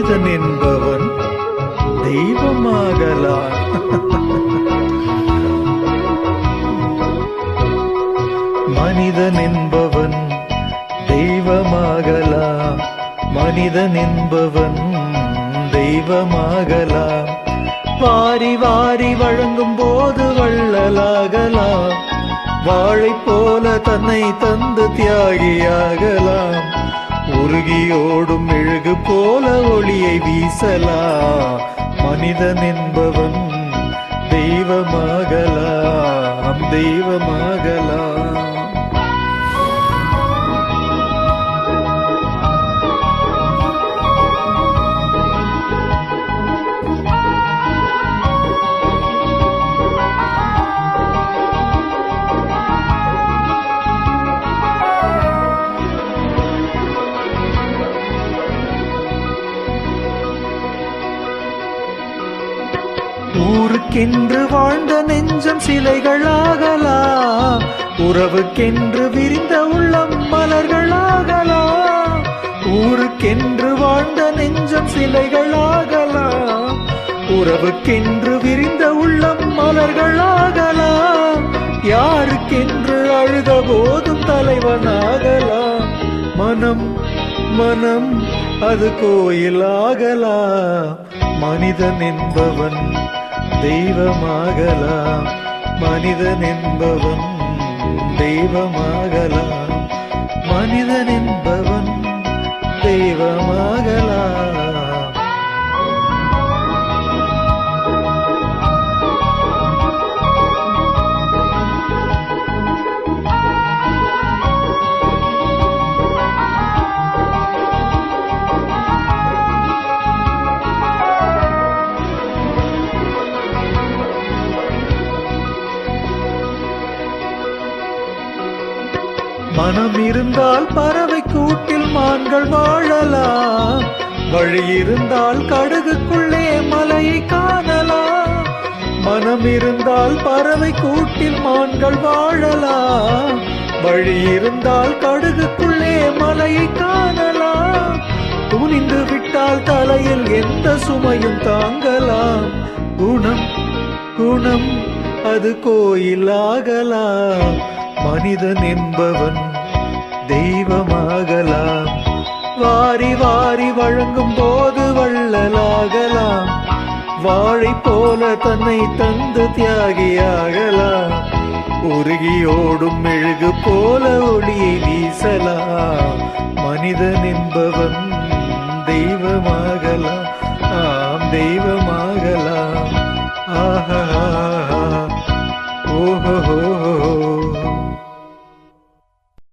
மனிதன் என்பவன் தெய்வமாகலாம். மனிதன் என்பவன் தெய்வமாகலாம். மனிதன் என்பவன் தெய்வமாகலாம். வாரி வாரி வழங்கும் போது வள்ளலாகலாம். வாழை போல தன்னை தந்து தியாகியாகலாம். உருகியோடும் மெழுகு போல ஒளியை வீசலாம். மனிதன் என்பவன் தெய்வமாகலாம். தெய்வமாகலாம். ஊருக்கென்று வாழ்ந்த நெஞ்சம் சிலைகளாகலாம். உறவுக்கென்று விரிந்த உள்ளம் மலர்களாகலாம். ஊருக்கென்று வாழ்ந்த நெஞ்சம் சிலைகளாகலாம். உறவுக்கென்று விரிந்த உள்ளம் மலர்களாகலாம். யாருக்கென்று அழுத போதும் தலைவனாகலாம். மனம் மனம் அது கோயிலாகலாம். மனிதன் என்பவன் தெய்வமாகலாம். மனிதன் என்பவன் தெய்வமாகலாம். மனிதன் என்பவன் தெய்வமாகலாம். மனம் இருந்தால் பறவை கூட்டில் மான்கள் வாழலாம். வழி இருந்தால் கடுகுக்குள்ளே மலையை காணலாம். மனம் இருந்தால் பறவை கூட்டில் மான்கள் வாழலாம். வழி இருந்தால் கடுகுக்குள்ளே மலையை காணலாம். துணிந்து விட்டால் தலையில் எந்த சுமையும் தாங்கலாம். குணம் குணம் அது கோயிலாகலாம். மனிதன் என்பவன் தெய்வமாகலாம். வாரி வாரி வழங்கும் போது வள்ளலாகலாம். வாழை போல தன்னை தந்து தியாகியாகலாம். உருகியோடும் மெழுகு போல ஒளியை வீசலாம். மனிதன் என்பவன் தெய்வமாகலாம். தெய்வமாக